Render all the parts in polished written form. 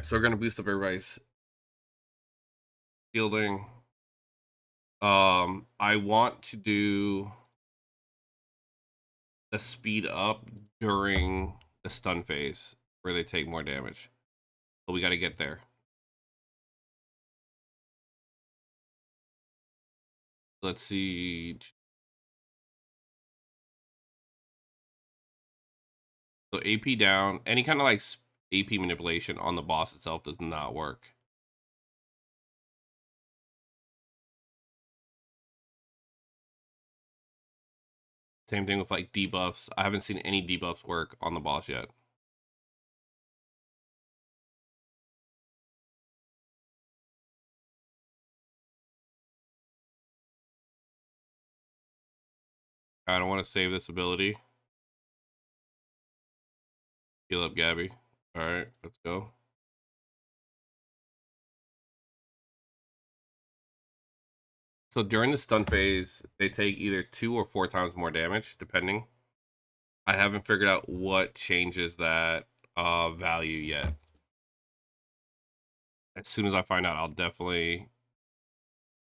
So we're gonna boost up everybody's shielding. I want to do the speed up during the stun phase where they take more damage. But we gotta get there. Let's see. So AP down, any kind of like AP manipulation on the boss itself does not work. Same thing with like debuffs. I haven't seen any debuffs work on the boss yet. I don't want to save this ability. Heal up Gabby. All right, let's go. So during the stun phase, they take either 2 or 4 times more damage, depending. I haven't figured out what changes that value yet. As soon as I find out, I'll definitely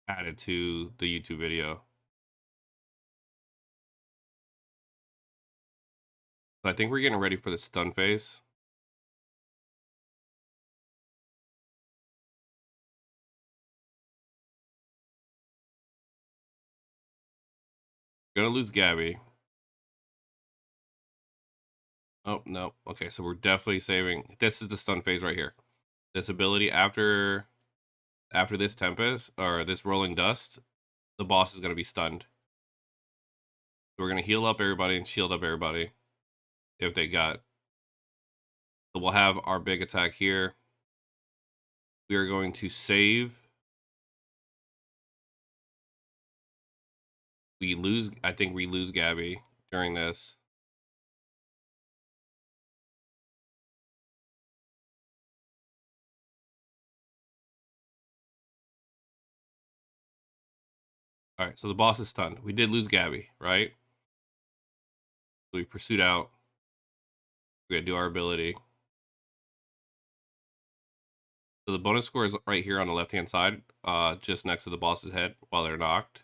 add it to the YouTube video. So I think we're getting ready for the stun phase. Gonna lose Gabby. Oh, no. Okay, so we're definitely saving. This is the stun phase right here. This ability after this Tempest, or this Rolling Dust, the boss is going to be stunned. So we're going to heal up everybody and shield up everybody if they got. So we'll have our big attack here. We are going to save. We lose, I think we lose Gabby during this. All right, so the boss is stunned. We did lose Gabby, right? So we pursued out. We gotta do our ability. So the bonus score is right here on the left-hand side, just next to the boss's head while they're knocked.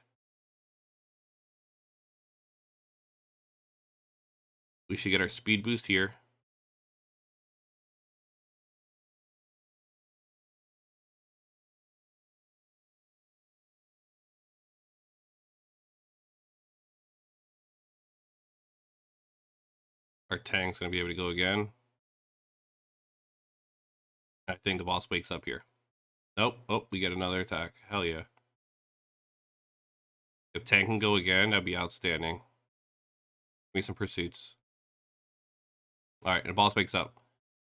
We should get our speed boost here. Our tank's going to be able to go again. I think the boss wakes up here. Nope. Oh, we get another attack. Hell yeah. If tank can go again, that'd be outstanding. Give me some pursuits. All right, and the boss wakes up.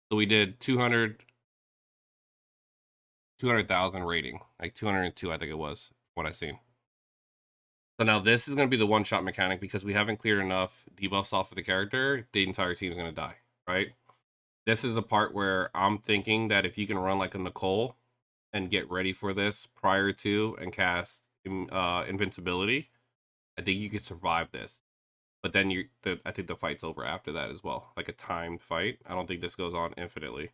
So we did 200,000 rating. Like 202, I think it was, what I seen. So now this is going to be the one-shot mechanic because we haven't cleared enough debuffs off of the character. The entire team is going to die, right? This is a part where I'm thinking that if you can run like a Nicole and get ready for this prior to and cast Invincibility, I think you could survive this. But then I think the fight's over after that as well. Like a timed fight. I don't think this goes on infinitely.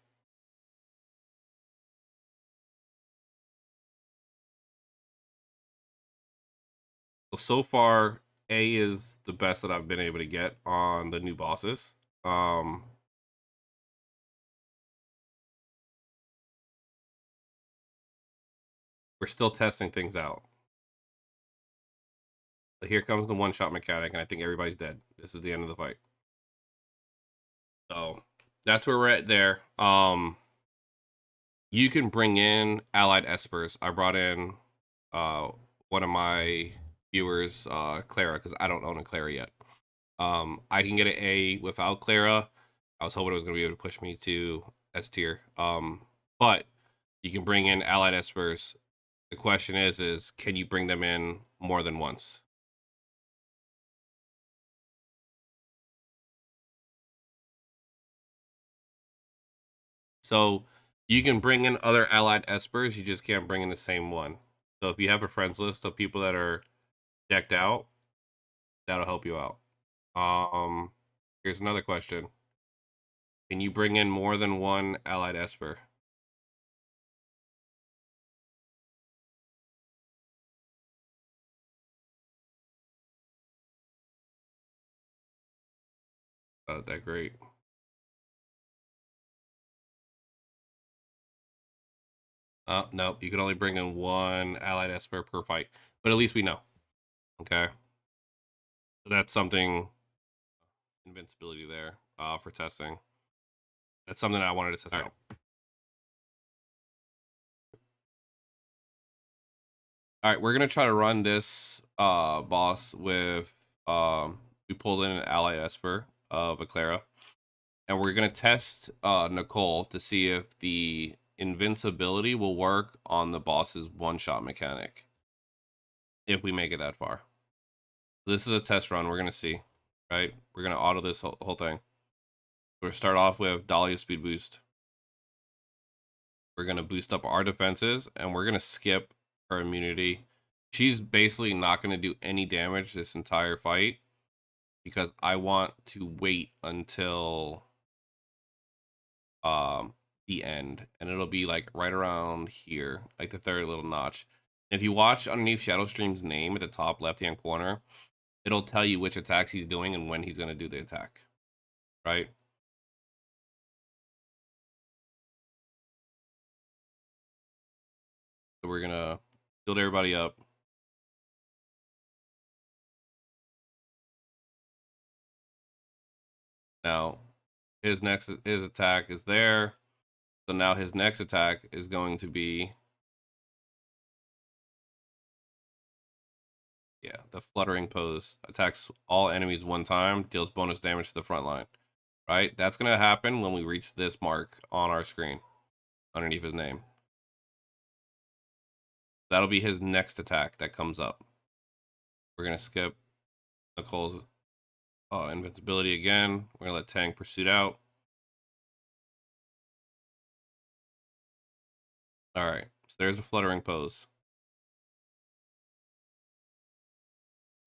So far, A is the best that I've been able to get on the new bosses. We're still testing things out. But here comes the one-shot mechanic, and I think everybody's dead. This is the end of the fight. So that's where we're at there. You can bring in allied espers. I brought in one of my viewers, Clara, because I don't own a Clara yet. I can get an A without Clara. I was hoping it was going to be able to push me to S tier. But you can bring in allied espers. The question is can you bring them in more than once? So you can bring in other allied espers, you just can't bring in the same one. So if you have a friends list of people that are decked out, that'll help you out. Here's another question. Can you bring in more than one allied esper? Not that great. No, you can only bring in one allied esper per fight, but at least we know. Okay, so that's something. Invincibility there for testing. That's something I wanted to test out. All right, we're gonna try to run this boss with we pulled in an allied esper of a Clara, and we're gonna test Nicole to see if the invincibility will work on the boss's one-shot mechanic. If we make it that far, this is a test run. We're gonna see, right? We're gonna auto this whole thing. We're gonna start off with Dahlia speed boost. We're gonna boost up our defenses, and we're gonna skip her immunity. She's basically not gonna do any damage this entire fight because I want to wait until the end, and it'll be like right around here, like the third little notch. If you watch underneath Shadowstream's name at the top left-hand corner, it'll tell you which attacks he's doing and when he's gonna do the attack, right? So we're gonna build everybody up. Now, his attack is there. So now his next attack is going to be, yeah, the fluttering pose. Attacks all enemies one time, deals bonus damage to the front line. Right? That's going to happen when we reach this mark on our screen underneath his name. That'll be his next attack that comes up. We're going to skip Nicole's invincibility again. We're going to let Tang pursuit out. All right. So there's a fluttering pose.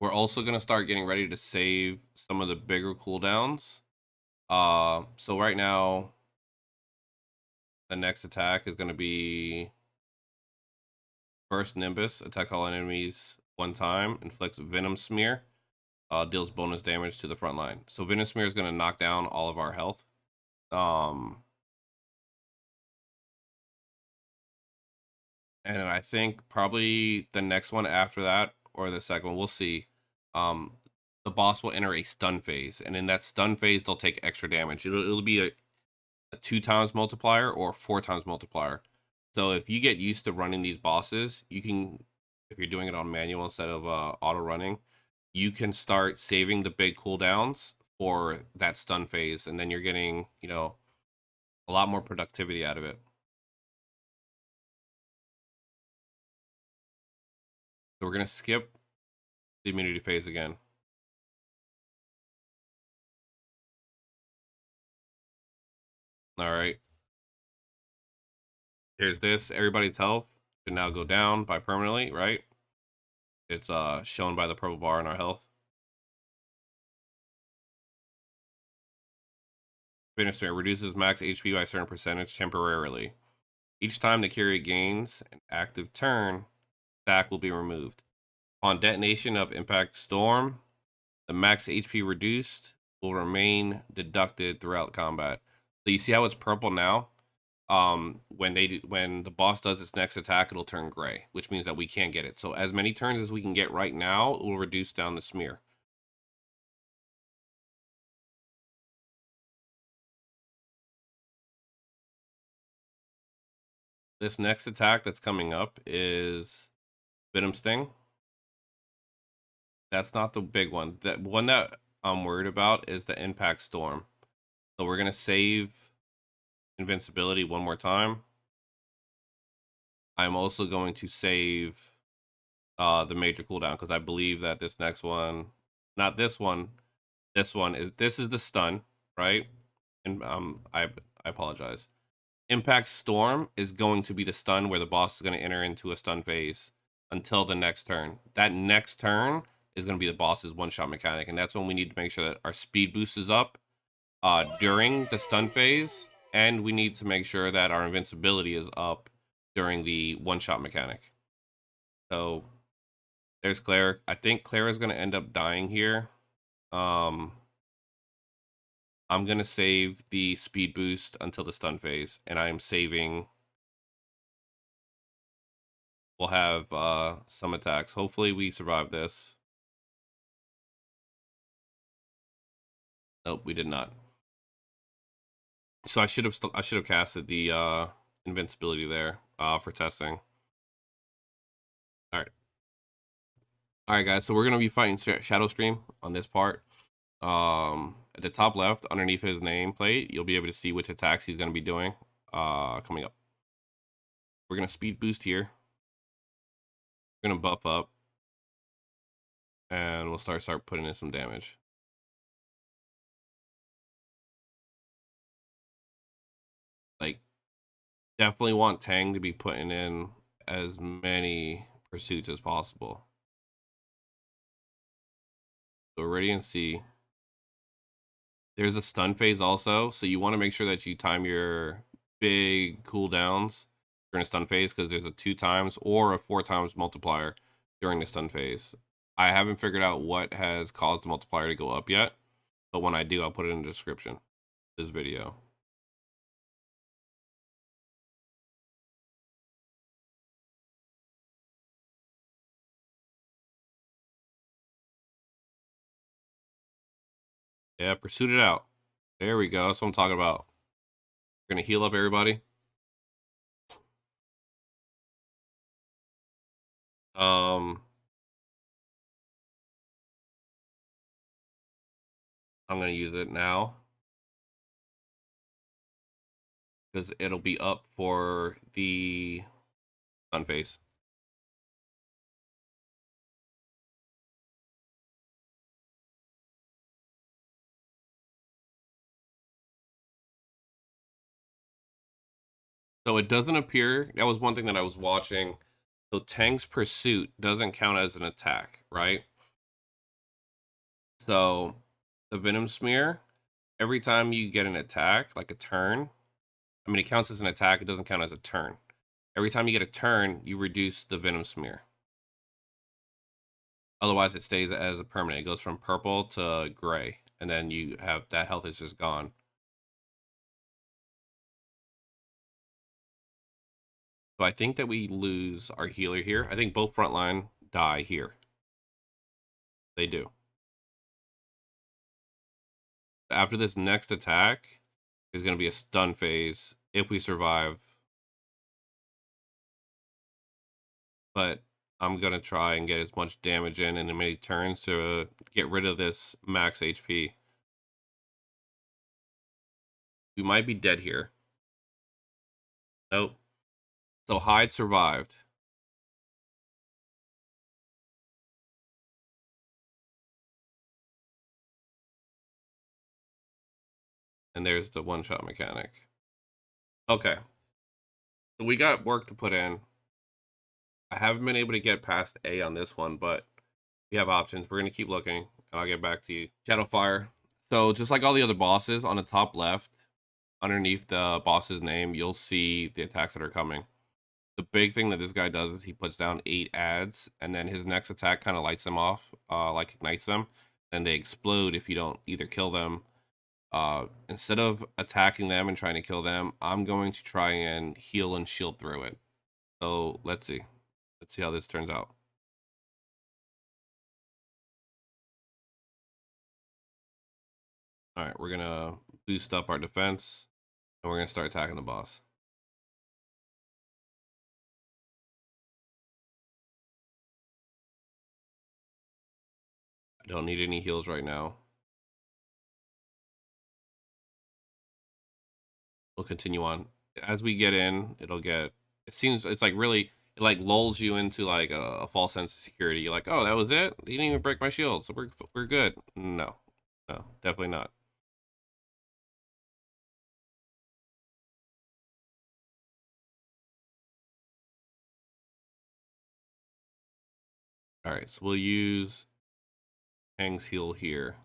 We're also going to start getting ready to save some of the bigger cooldowns. So right now, the next attack is going to be Burst Nimbus. Attack all enemies one time. Inflicts Venom Smear. Deals bonus damage to the front line. So Venom Smear is going to knock down all of our health. And I think probably the next one after that, or the second one, we'll see. The boss will enter a stun phase, and in that stun phase, they'll take extra damage. It'll be a 2 times multiplier or 4 times multiplier. So if you get used to running these bosses, you can, if you're doing it on manual instead of auto running, you can start saving the big cooldowns for that stun phase, and then you're getting, you know, a lot more productivity out of it. So we're gonna skip the immunity phase again. All right. Here's this. Everybody's health should now go down by permanently, right? It's shown by the purple bar in our health. Finisher reduces max HP by a certain percentage temporarily. Each time the carrier gains an active turn, stack will be removed. On detonation of Impact Storm, the max HP reduced will remain deducted throughout combat. So you see how it's purple now? When the boss does its next attack, it'll turn gray, which means that we can't get it. So as many turns as we can get right now, it will reduce down the smear. This next attack that's coming up is Venom Sting. That's not the big one. The one that I'm worried about is the Impact Storm. So we're gonna save Invincibility one more time. I'm also going to save the major cooldown because I believe that this next one, not this one, this is the stun, right? And I apologize. Impact Storm is going to be the stun where the boss is going to enter into a stun phase until the next turn. That next turn is going to be the boss's one-shot mechanic, and that's when we need to make sure that our speed boost is up during the stun phase, and we need to make sure that our invincibility is up during the one-shot mechanic. So there's Claire. I think Claire is going to end up dying here. I'm going to save the speed boost until the stun phase, and I am saving. We'll have some attacks. Hopefully we survive this. Nope, we did not. So I should have casted the invincibility there for testing. All right. All right, guys. So we're gonna be fighting Shadow Stream on this part. At the top left, underneath his nameplate, you'll be able to see which attacks he's gonna be doing. Coming up. We're gonna speed boost here. We're gonna buff up, and we'll start putting in some damage. Like, definitely want Tang to be putting in as many pursuits as possible. So Radiant C. There's a stun phase also, so you want to make sure that you time your big cooldowns during a stun phase, because there's a 2 times or a 4 times multiplier during the stun phase. I haven't figured out what has caused the multiplier to go up yet, but when I do, I'll put it in the description of this video. Yeah, pursued it out. There we go. That's what I'm talking about. We're gonna heal up everybody. I'm gonna use it now because it'll be up for the stun phase. So it doesn't appear, that was one thing that I was watching. So Tang's pursuit doesn't count as an attack, right? So the Venom Smear, every time you get an attack, like a turn, I mean, it counts as an attack, it doesn't count as a turn. Every time you get a turn, you reduce the Venom Smear. Otherwise, it stays as a permanent. It goes from purple to gray, and then you have that health is just gone. So I think that we lose our healer here. I think both frontline die here. They do. After this next attack is going to be a stun phase if we survive. But I'm going to try and get as much damage in as many turns to get rid of this max HP. We might be dead here. Nope. So Hyde survived. And there's the one-shot mechanic. Okay. So we got work to put in. I haven't been able to get past A on this one, but we have options. We're going to keep looking, and I'll get back to you. Shadowfire. So just like all the other bosses, on the top left, underneath the boss's name, you'll see the attacks that are coming. The big thing that this guy does is he puts down 8 ads, and then his next attack kind of lights them off, like ignites them, and they explode if you don't either kill them. Instead of attacking them and trying to kill them, I'm going to try and heal and shield through it. So let's see. Let's see how this turns out. All right, we're going to boost up our defense, and we're going to start attacking the boss. I don't need any heals right now. We'll continue on. As we get in, it'll get, it seems, it's like really, it like lulls you into like a false sense of security. You're like, oh, that was it? He didn't even break my shield, so we're good. No, definitely not. All right, so we'll use Hang's heal here.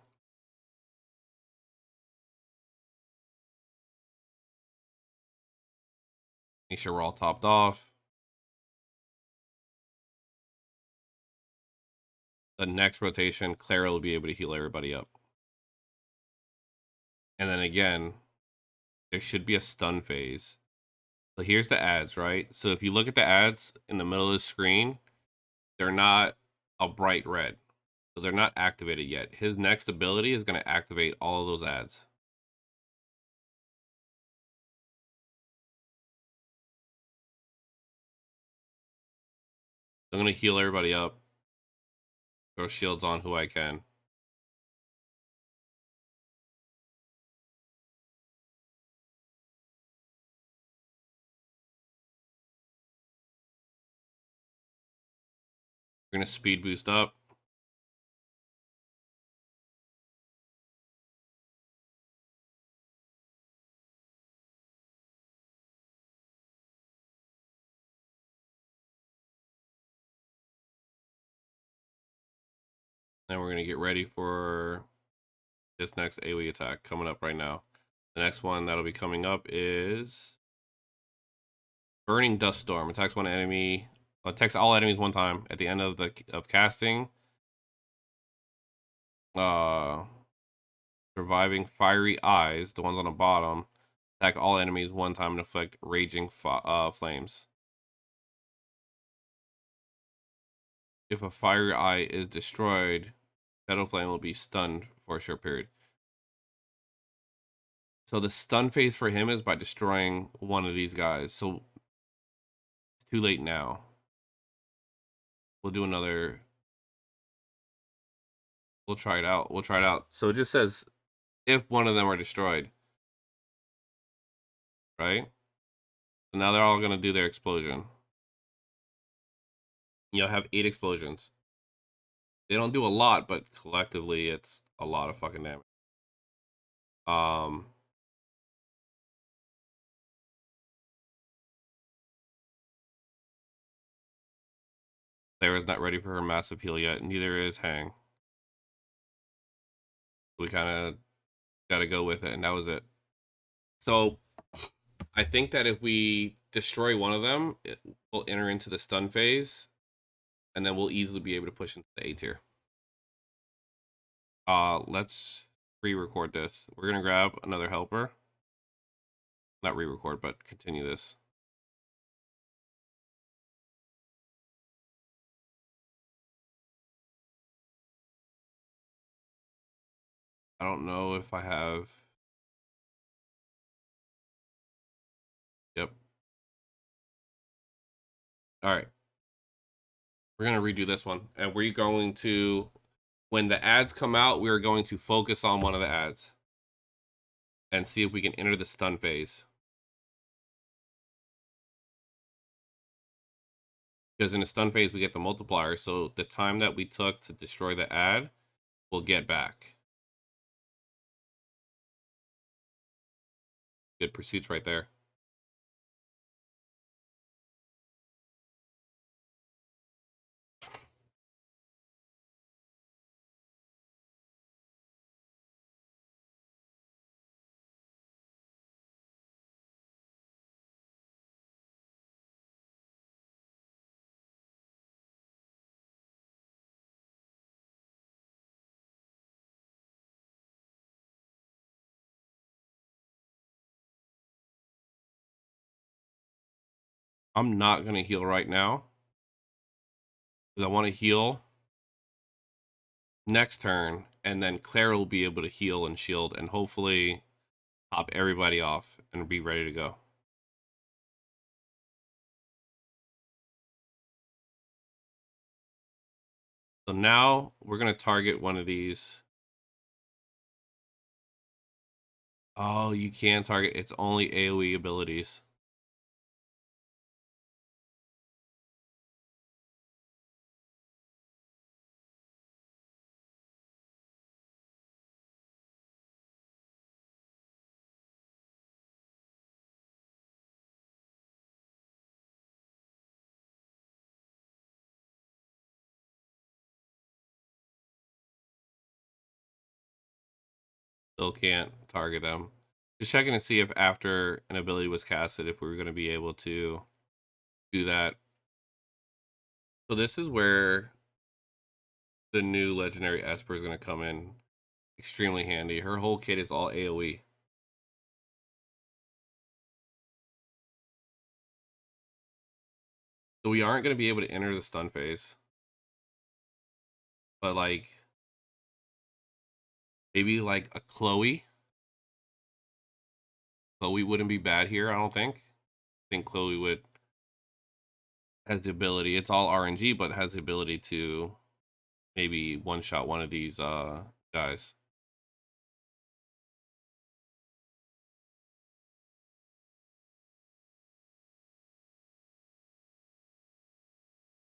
Make sure we're all topped off. The next rotation, Clara will be able to heal everybody up. And then again, there should be a stun phase. So here's the ads, right? So if you look at the ads in the middle of the screen, they're not a bright red. So they're not activated yet. His next ability is going to activate all of those ads. I'm going to heal everybody up. Throw shields on who I can. We're going to speed boost up. Then we're going to get ready for this next AoE attack coming up right now. The next one that'll be coming up is Burning Dust Storm. Attacks one enemy. Attacks all enemies one time at the end of casting. Surviving Fiery Eyes, the ones on the bottom, attack all enemies one time and inflict raging flames. If a Fiery Eye is destroyed, Shadow Flame will be stunned for a short period. So the stun phase for him is by destroying one of these guys. So it's too late now. We'll do another. We'll try it out. We'll try it out. So it just says if one of them are destroyed. Right? So now they're all going to do their explosion. You'll have 8 explosions. They don't do a lot, but collectively it's a lot of fucking damage. Sarah's not ready for her massive heal yet. Neither is Hang. We kind of got to go with it, and that was it. So I think that if we destroy one of them, it will enter into the stun phase, and then we'll easily be able to push into the A tier. Let's re-record this. We're gonna grab another helper. Not re-record, but continue this. I don't know if I have. Yep. All right. We're gonna redo this one, and we're going to, when the ads come out, we're going to focus on one of the ads and see if we can enter the stun phase. Because in the stun phase, we get the multiplier, so the time that we took to destroy the ad, we'll get back. Good pursuits right there. I'm not going to heal right now, because I want to heal next turn, and then Claire will be able to heal and shield, and hopefully top everybody off and be ready to go. So now we're going to target one of these. Oh, you can target. It's only AoE abilities. Still can't target them. Just checking to see if after an ability was casted, if we were going to be able to do that. So this is where the new legendary Esper is going to come in extremely handy. Her whole kit is all AoE. So we aren't going to be able to enter the stun phase. But like, maybe like a Chloe. Chloe wouldn't be bad here, I don't think. I think Chloe would has the ability. It's all RNG, but has the ability to maybe one-shot one of these guys.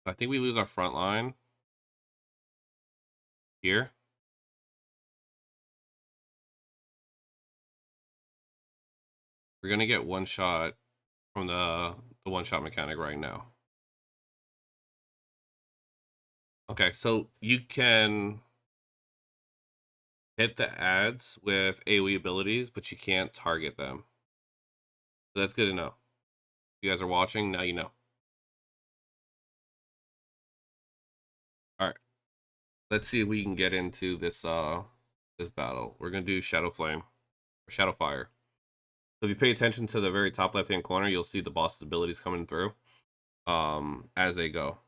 I think we lose our front line here. We're gonna get one shot from the one-shot mechanic right now. Okay, so you can hit the ads with AoE abilities, but you can't target them. So that's good to know. If you guys are watching, now you know. All right, let's see if we can get into this this battle. We're gonna do Shadow Flame or Shadow Fire. So if you pay attention to the very top left-hand corner, you'll see the boss's abilities coming through as they go.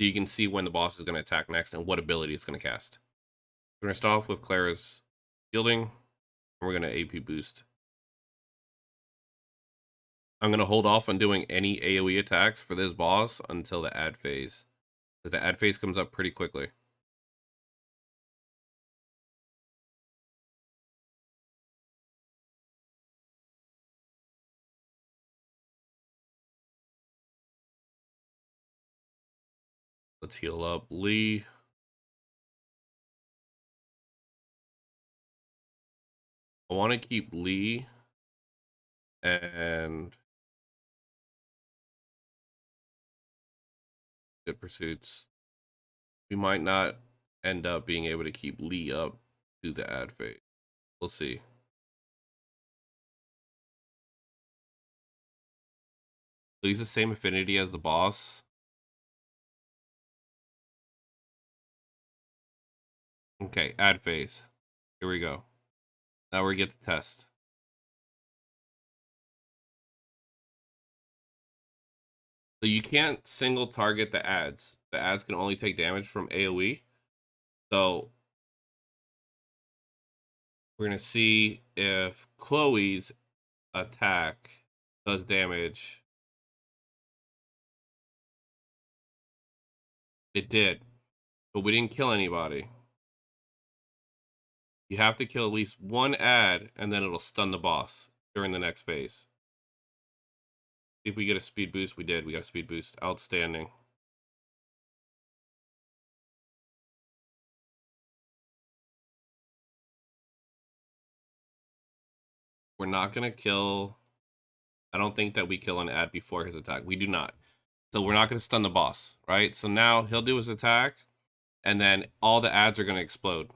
So you can see when the boss is going to attack next and what ability it's going to cast. We're going to start off with Clara's shielding, and we're going to AP boost. I'm going to hold off on doing any AoE attacks for this boss until the ad phase, because the ad phase comes up pretty quickly. Let's heal up Lee. I want to keep Lee and good pursuits. We might not end up being able to keep Lee up to the ad phase. We'll see. So he's the same affinity as the boss. Okay, ad phase. Here we go. Now we get the test. So you can't single target the ads. The ads can only take damage from AoE. So we're going to see if Chloe's attack does damage. It did, but we didn't kill anybody. You have to kill at least one ad, and then it'll stun the boss during the next phase. See if we get a speed boost. We did. We got a speed boost. Outstanding. We're not going to kill... I don't think that we kill an ad before his attack. We do not. So we're not going to stun the boss, right? So now he'll do his attack, and then all the ads are going to explode,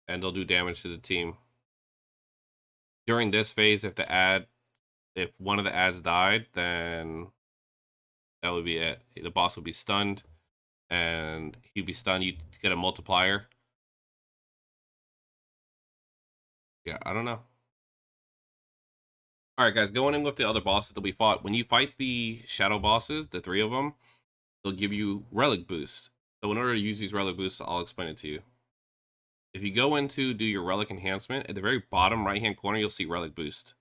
and they'll do damage to the team. During this phase, if one of the ads died, then that would be it. The boss would be stunned, and he'd be stunned. You'd get a multiplier. Yeah, I don't know. All right, guys, going in with the other bosses that we fought. When you fight the shadow bosses, the 3 of them, they'll give you Relic Boosts. So in order to use these Relic Boosts, I'll explain it to you. If you go into do your Relic Enhancement, at the very bottom right-hand corner, you'll see Relic Boost.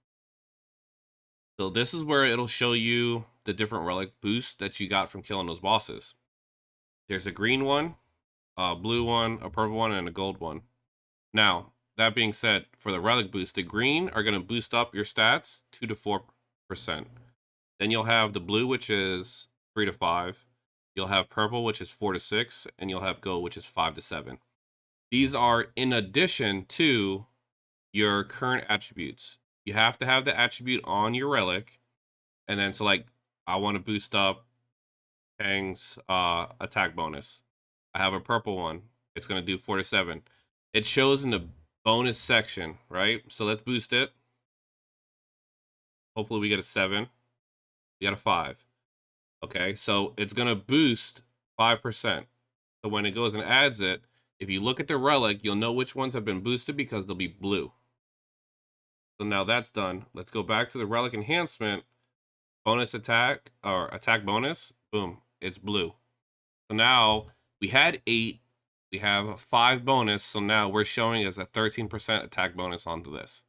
So this is where it'll show you the different Relic Boosts that you got from killing those bosses. There's a green one, a blue one, a purple one, and a gold one. Now, that being said, for the Relic Boost, the green are going to boost up your stats 2 to 4%. Then you'll have the blue, which is 3 to 5. You'll have purple, which is 4 to 6. And you'll have gold, which is 5 to 7. These are in addition to your current attributes. You have to have the attribute on your relic. And then, so like, I want to boost up Kang's attack bonus. I have a purple one. It's going to do 4 to 7. It shows in the bonus section, right? So let's boost it. Hopefully we get a 7. We got a 5. Okay, so it's going to boost 5%. So when it goes and adds it, if you look at the relic, you'll know which ones have been boosted because they'll be blue. So now that's done. Let's go back to the relic enhancement. bonus attack or attack bonus, boom, it's blue. So now we had 8, we have 5 bonus, so now we're showing us a 13% attack bonus onto this.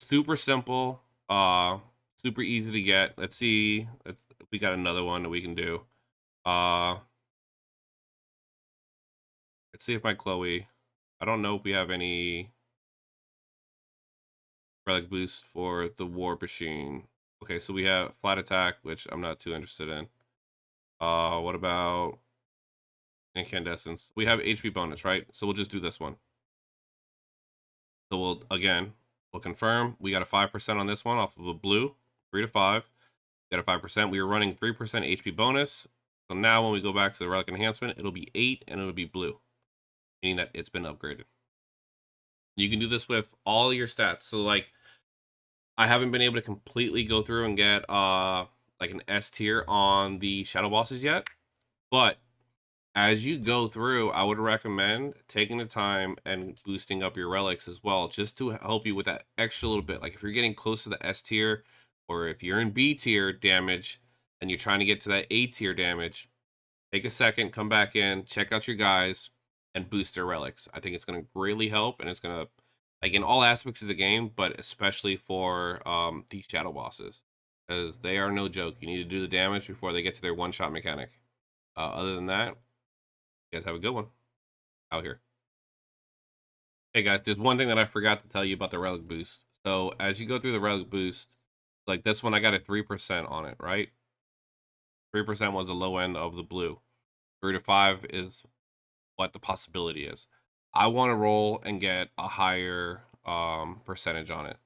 Super simple, super easy to get. Let's see, we got another one that we can do. Let's see if my Chloe, I don't know if we have any relic boost for the war machine. Okay, so we have flat attack, which I'm not too interested in. What about incandescence? We have HP bonus, right? So we'll just do this one. So we'll confirm. We got a 5% on this one off of a blue, 3 to 5. Got a 5%. We were running 3% HP bonus. So now when we go back to the relic enhancement, it'll be 8 and it'll be blue, meaning that it's been upgraded. You can do this with all your stats. So like, I haven't been able to completely go through and get like an S tier on the shadow bosses yet, but as you go through, I would recommend taking the time and boosting up your relics as well, just to help you with that extra little bit. Like if you're getting close to the S tier, or if you're in B tier damage and you're trying to get to that A tier damage, take a second, come back in, check out your guys, and boost their relics. I think it's going to greatly help, and it's going to, like in all aspects of the game, but especially for these shadow bosses, because they are no joke. You need to do the damage before they get to their one-shot mechanic. Other than that, you guys have a good one out here. Hey guys, there's one thing that I forgot to tell you about the relic boost. So as you go through the relic boost, like this one, I got a 3% on it, right? 3% was the low end of the blue. 3 to 5 is what the possibility is. I want to roll and get a higher percentage on it.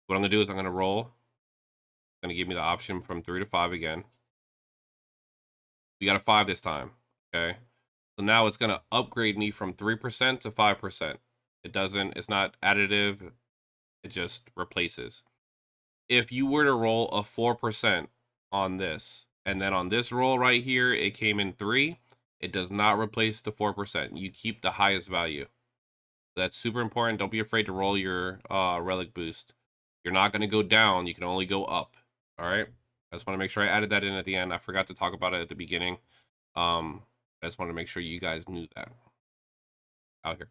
What I'm gonna do is I'm gonna roll. It's gonna give me the option from 3 to 5 again. We got a 5 this time. Okay. So now it's gonna upgrade me from 3% to 5%. It's not additive, it just replaces. If you were to roll a 4% on this, and then on this roll right here, it came in 3, it does not replace the 4%. You keep the highest value. That's super important. Don't be afraid to roll your relic boost. You're not going to go down. You can only go up. All right. I just want to make sure I added that in at the end. I forgot to talk about it at the beginning. I just wanted to make sure you guys knew that out here.